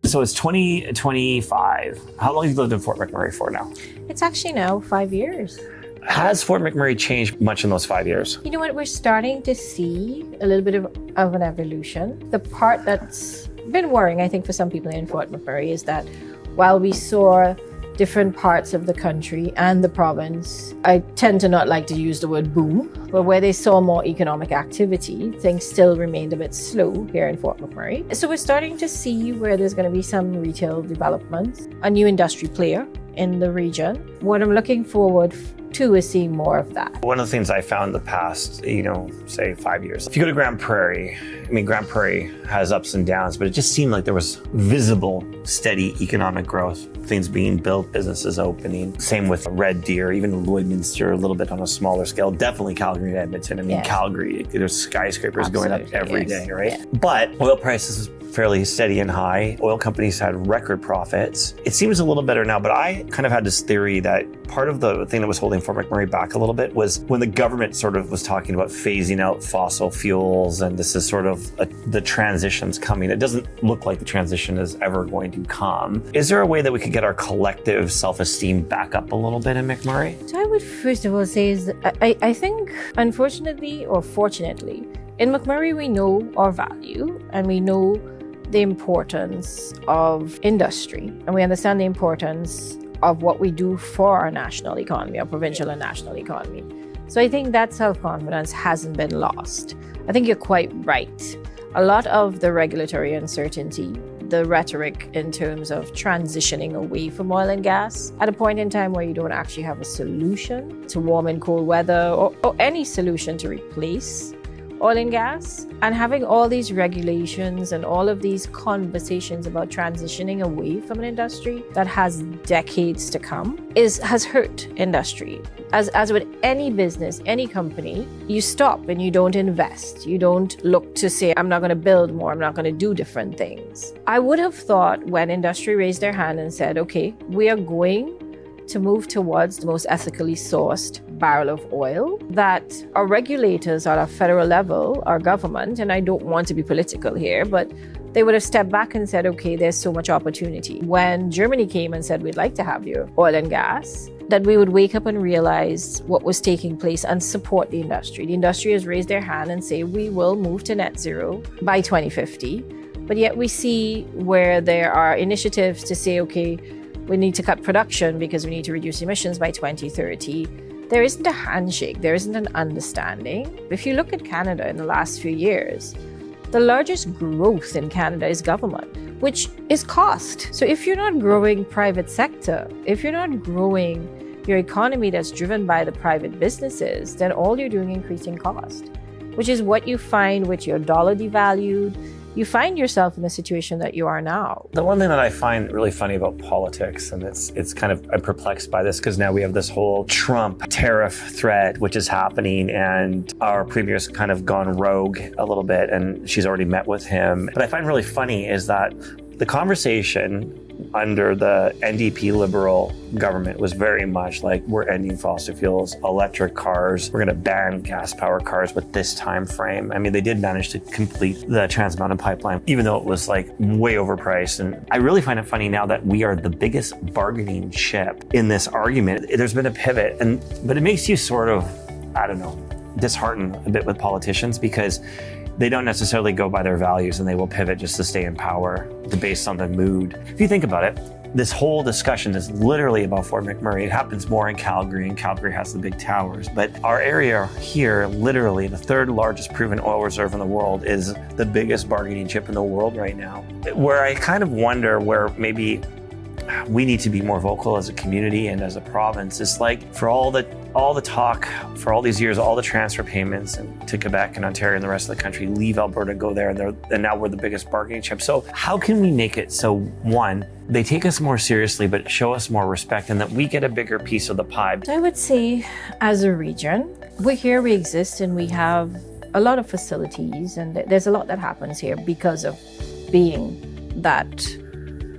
So it's 2025. How long have you lived in Fort McMurray for now? It's actually now 5 years. Has Fort McMurray changed much in those 5 years? You know what? We're starting to see a little bit of an evolution. The part that's been worrying, I think, for some people in Fort McMurray is that while we saw different parts of the country and the province, I tend to not like to use the word boom, but where they saw more economic activity, things still remained a bit slow here in Fort McMurray. So we're starting to see where there's going to be some retail developments, a new industry player in the region. What I'm looking forward to is seeing more of that. One of the things I found in the past, say 5 years, if you go to Grand Prairie, Grand Prairie has ups and downs, but it just seemed like there was visible, steady economic growth, things being built, businesses opening. Same with Red Deer, even Lloydminster, a little bit on a smaller scale, definitely Calgary and Edmonton. Calgary, there's skyscrapers going up every day, right? Yeah. But oil prices fairly steady and high. Oil companies had record profits. It seems a little better now, but I kind of had this theory that part of the thing that was holding Fort McMurray back a little bit was when the government sort of was talking about phasing out fossil fuels, and this is sort of the transition's coming. It doesn't look like the transition is ever going to come. Is there a way that we could get our collective self-esteem back up a little bit in McMurray? So I would first of all say is I think, unfortunately or fortunately, in McMurray we know our value and we know the importance of industry, and we understand the importance of what we do for our national economy, our provincial and national economy. So I think that self-confidence hasn't been lost. I think you're quite right. A lot of the regulatory uncertainty, the rhetoric in terms of transitioning away from oil and gas at a point in time where you don't actually have a solution to warm and cold weather or any solution to replace oil and gas, and having all these regulations and all of these conversations about transitioning away from an industry that has decades to come has hurt industry. As with any business, any company, you stop and you don't invest. You don't look to say, I'm not going to build more, I'm not going to do different things. I would have thought when industry raised their hand and said, okay, we are going to move towards the most ethically sourced barrel of oil, that our regulators at a federal level, our government, and I don't want to be political here, but they would have stepped back and said, okay, there's so much opportunity. When Germany came and said, we'd like to have your oil and gas, that we would wake up and realize what was taking place and support the industry. The industry has raised their hand and say, we will move to net zero by 2050. But yet we see where there are initiatives to say, okay, we need to cut production because we need to reduce emissions by 2030. There isn't a handshake, there isn't an understanding. If you look at Canada in the last few years, the largest growth in Canada is government, which is cost. So if you're not growing private sector, if you're not growing your economy that's driven by the private businesses, then all you're doing is increasing cost, which is what you find with your dollar devalued. You find yourself in the situation that you are now. The one thing that I find really funny about politics, and it's kind of, I'm perplexed by this because now we have this whole Trump tariff threat, which is happening, and our premier's kind of gone rogue a little bit, and she's already met with him. But I find really funny is that the conversation under the NDP Liberal government was very much like, we're ending fossil fuels, electric cars, we're going to ban gas-powered cars with this time frame. I mean, they did manage to complete the Trans Mountain Pipeline, even though it was like way overpriced. And I really find it funny now that we are the biggest bargaining chip in this argument. There's been a pivot, but it makes you sort of, I don't know, disheartened a bit with politicians because they don't necessarily go by their values and they will pivot just to stay in power based on the mood. If you think about it, this whole discussion is literally about Fort McMurray. It happens more in Calgary, and Calgary has the big towers. But our area here, literally the third largest proven oil reserve in the world, is the biggest bargaining chip in the world right now. Where I kind of wonder where maybe we need to be more vocal as a community and as a province is like, for all the talk for all these years, all the transfer payments to Quebec and Ontario and the rest of the country, leave Alberta, go there, and now we're the biggest bargaining chip. So how can we make it so, one, they take us more seriously, but show us more respect, and that we get a bigger piece of the pie? I would say, as a region, we're here, we exist, and we have a lot of facilities, and there's a lot that happens here because of being that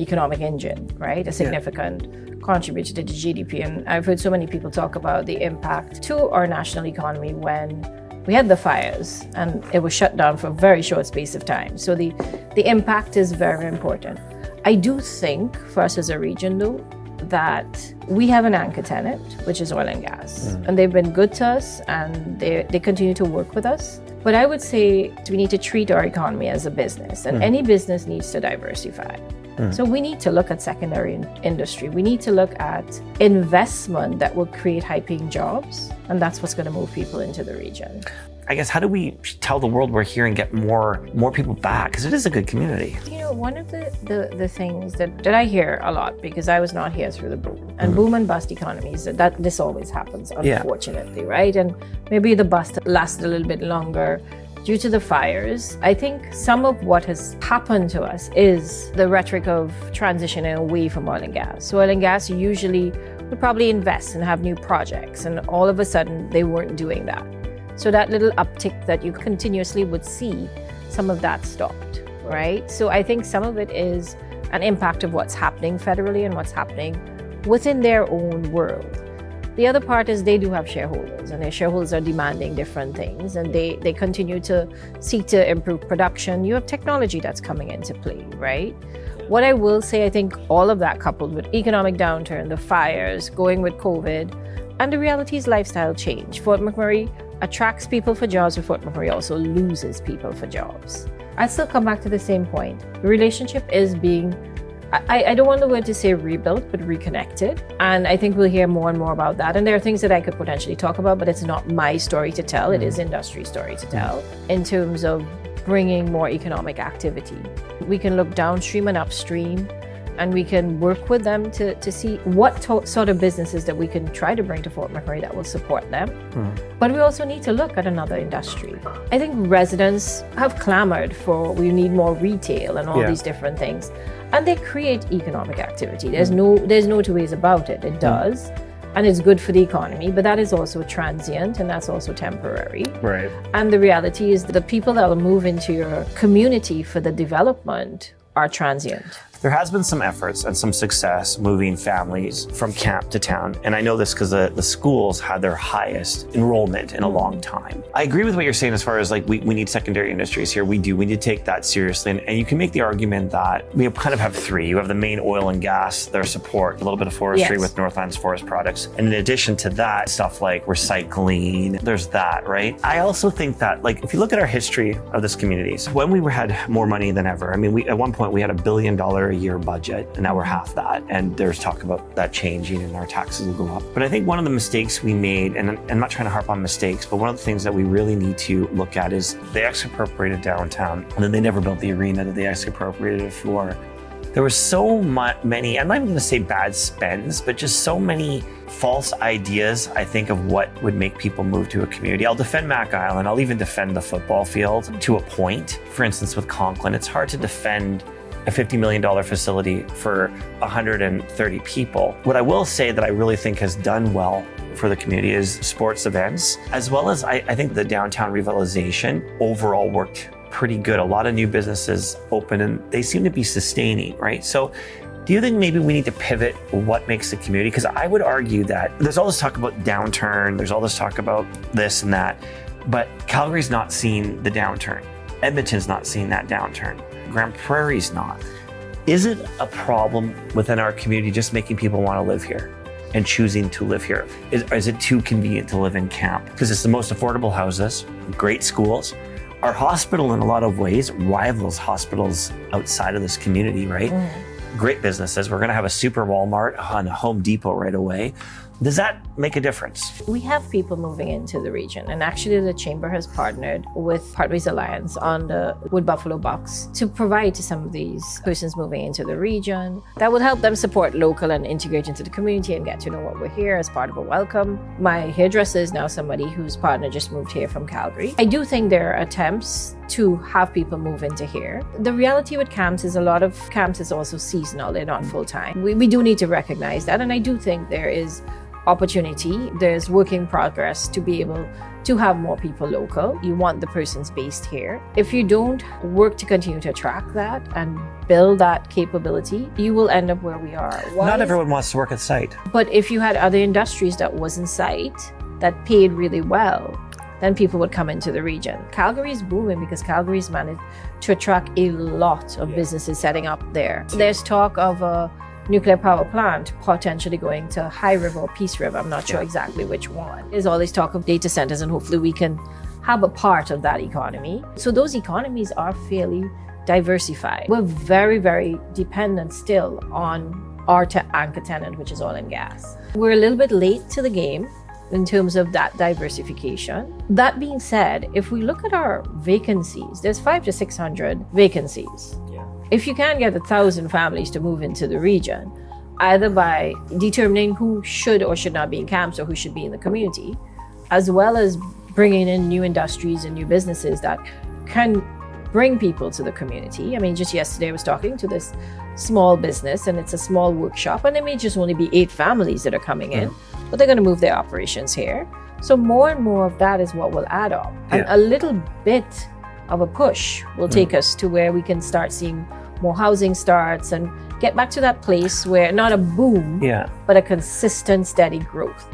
economic engine, right? A significant contributor to the GDP. And I've heard so many people talk about the impact to our national economy when we had the fires and it was shut down for a very short space of time. So the impact is very important. I do think for us as a region though, that we have an anchor tenant, which is oil and gas. And they've been good to us and they continue to work with us. But I would say we need to treat our economy as a business, and any business needs to diversify. So we need to look at secondary industry. We need to look at investment that will create high-paying jobs, and that's what's going to move people into the region. I guess, how do we tell the world we're here and get more people back? Because it is a good community. You know, one of the things that I hear a lot, because I was not here through the boom, and boom and bust economies, that this always happens, unfortunately, right? And maybe the bust lasted a little bit longer due to the fires. I think some of what has happened to us is the rhetoric of transitioning away from oil and gas. So oil and gas usually would probably invest and have new projects, and all of a sudden they weren't doing that. So that little uptick that you continuously would see, some of that stopped, right? So I think some of it is an impact of what's happening federally and what's happening within their own world. The other part is they do have shareholders, and their shareholders are demanding different things, and they continue to seek to improve production. You have technology that's coming into play, right? What I will say, I think all of that coupled with economic downturn, the fires, going with COVID, and the reality is lifestyle change. Fort McMurray attracts people for jobs, but Fort McMurray also loses people for jobs. I still come back to the same point. The relationship is being, I don't want the word to say rebuilt, but reconnected. And I think we'll hear more and more about that. And there are things that I could potentially talk about, but it's not my story to tell. It is industry story to tell in terms of bringing more economic activity. We can look downstream and upstream, and we can work with them to see what sort of businesses that we can try to bring to Fort McMurray that will support them. But we also need to look at another industry. I think residents have clamored for, we need more retail and all these different things. And they create economic activity. There's no two ways about it. It does. And it's good for the economy, but that is also transient and that's also temporary. Right. And the reality is that the people that will move into your community for the development are transient. There has been some efforts and some success moving families from camp to town. And I know this because the schools had their highest enrollment in a long time. I agree with what you're saying as far as like we need secondary industries here. We do. We need to take that seriously. And you can make the argument that we kind of have three. You have the main oil and gas, their support, a little bit of forestry with Northland's forest products. And in addition to that, stuff like recycling, there's that, right? I also think that like if you look at our history of this communities, when we had more money than ever, I mean, at one point we had $1 billion a year budget, and now we're half that. And there's talk about that changing and our taxes will go up. But I think one of the mistakes we made, and I'm not trying to harp on mistakes, but one of the things that we really need to look at is they expropriated downtown, and then they never built the arena that they expropriated it for. There was so many, I'm not even going to say bad spends, but just so many false ideas, I think, of what would make people move to a community. I'll defend Mac Island. I'll even defend the football field to a point. For instance, with Conklin, it's hard to defend a $50 million facility for 130 people. What I will say that I really think has done well for the community is sports events, as well as I think the downtown revitalization overall worked pretty good. A lot of new businesses open and they seem to be sustaining, right? So do you think maybe we need to pivot what makes a community? Because I would argue that there's all this talk about downturn, there's all this talk about this and that, but Calgary's not seeing the downturn. Edmonton's not seeing that downturn. Grand Prairie's not. Is it a problem within our community just making people want to live here and choosing to live here? Is it too convenient to live in camp? Because it's the most affordable houses, great schools. Our hospital in a lot of ways rivals hospitals outside of this community, right? Great businesses. We're going to have a super Walmart and a Home Depot right away. Does that make a difference? We have people moving into the region, and actually the Chamber has partnered with Pathways Alliance on the Wood Buffalo Box to provide to some of these persons moving into the region. That would help them support local and integrate into the community and get to know what we're here as part of a welcome. My hairdresser is now somebody whose partner just moved here from Calgary. I do think there are attempts to have people move into here. The reality with camps is a lot of camps is also seasonal. They're not full-time. We do need to recognize that, and I do think there is opportunity, there's work in progress to be able to have more people local. You want the persons based here. If you don't work to continue to attract that and build that capability, you will end up where we are. Not everyone wants to work at site. But if you had other industries that was in sight that paid really well, then people would come into the region. Calgary is booming because Calgary's managed to attract a lot of businesses setting up there. There's talk of a nuclear power plant potentially going to High River or Peace River. I'm not sure exactly which one. There's all this talk of data centers, and hopefully we can have a part of that economy. So those economies are fairly diversified. We're very, very dependent still on our anchor tenant, which is oil and gas. We're a little bit late to the game in terms of that diversification. That being said, if we look at our vacancies, there's 500 to 600 vacancies. If you can get 1,000 families to move into the region, either by determining who should or should not be in camps or who should be in the community, as well as bringing in new industries and new businesses that can bring people to the community. I mean, just yesterday I was talking to this small business, and it's a small workshop, and there may just only be 8 families that are coming in, but they're going to move their operations here. So more and more of that is what will add up. And a little bit of a push will take us to where we can start seeing more housing starts and get back to that place where not a boom, but a consistent, steady growth.